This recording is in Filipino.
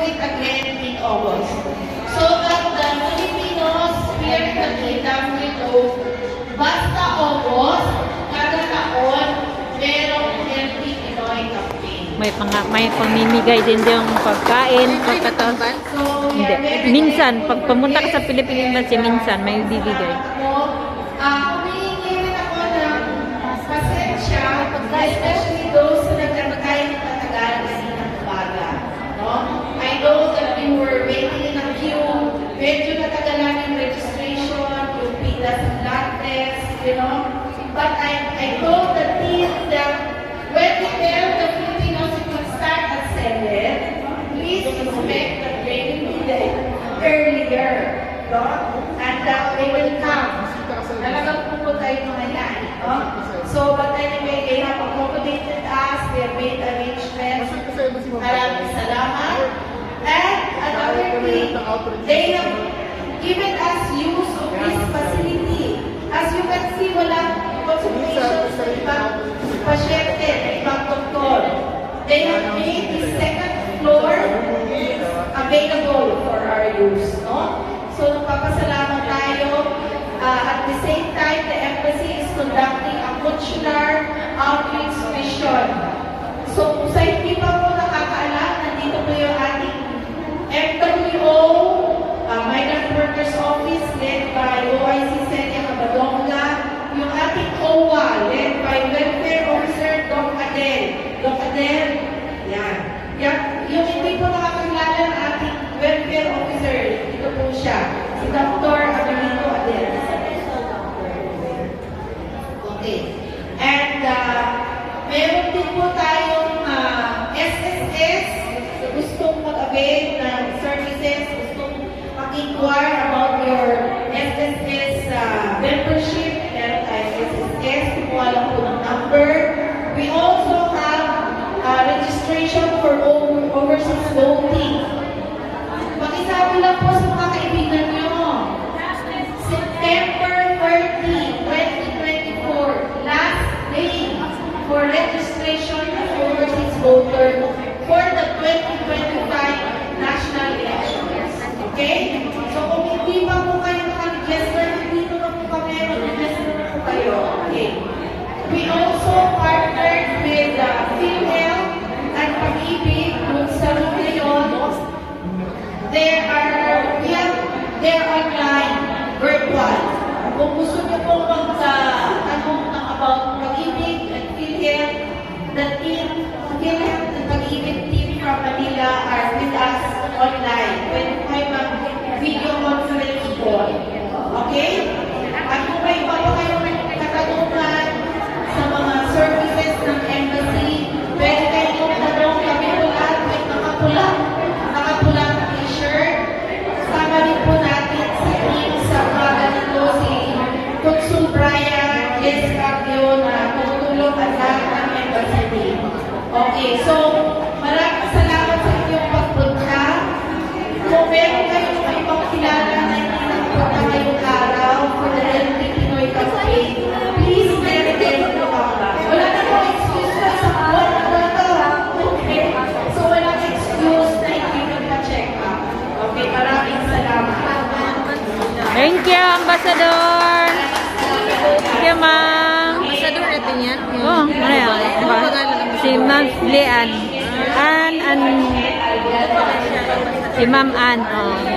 it again in August. So that the Filipinos here in Cavite will know, basta August, kada taon, merong Healthy Pinoy campaign. May pamimigay din yung pagkain, pagkatapos. So, Hindi. Minsan, pag pumunta ka sa Philippine Embassy, minsan may bibigay. Humihingi rin ako ng pasensya, especially those na nagkakaya ng matagal kasi ng umaga. No? I know that we were waiting in a queue, medyo natagalan yung registration, yung pila sa blood test, you know. But I told the team that when we tell the Filipinos it will start at 7, please expect that they will be there earlier. No? And that they will come. Talagang pupunta yung mga yan. No? So, but anyway, they have accommodated us, they have made arrangements. Maraming salamat. And another thing, they have given us use of this facility. As you can see, walang consultation sa ibang pasyente, ibang doktor. They have made the second floor available for our use. No? So, nagpapasalamat tayo. At the same time, the embassy is conducting a consular outreach mission. So, kung sa hindi pa po nakakaalam, nandito po yung ating MWO, Migrant Workers Office, led by OIC Celia Cabadonga, yung ating OWA, led by Welfare Officer Doc Adel. Doc Adel, yan. Yung hindi po nakakilala ng ating Welfare Officer, ito po siya, si Dr. Abelino Adel. Okay. And meron din po tayong SSS, gustong mag-avail ng services, gustong mag-inquire about your SSS membership. Meron tayong SSS, kumuha lang po ng number. We also have registration for overseas voting. Pakisabi lang po sa mga kaibigan nyo. September 30, 2024, last day for registration as overseas voter for the 2025 national elections. Okay? So kung hindi pa po kayo naka-register, dito na po kami, mag-register na po kayo. Okay. We also partnered with PhilHealth at Pag-ibig dun sa Leon. They're online, virtual. Kung gusto niyo pong magtanong about Pag-ibig at PhilHealth, the team, PhilHealth and Pag-ibig team from Manila are with us online. Pwede po kayo mag-video conference call. Okay? At kung may iba pa kayong katanungan sa mga services ng embassy, pwede kayong magtanong, kami po lahat may nakapula na t-shirt. Sama rin po natin sa team sa umaga nito si Consul Brian Escardio na tutulong at lahat ng embassy team. Okay, so maraming salamat sa inyong pagpunta. Kung meron kayong may ibang kilala na hindi nagpunta ngayong araw for the Healthy Pinoy campaign, please let them know. Wala na po excuse na sa buwan na ito. Okay? So walang excuse na hindi nagpa-check up. Okay, maraming salamat. Thank you, Ambassador! Thank you, Ma'am! Ambassador, ito yan? Oh, ano yan? Si Ma'am Lian. Si Ma'am Ann. Oh.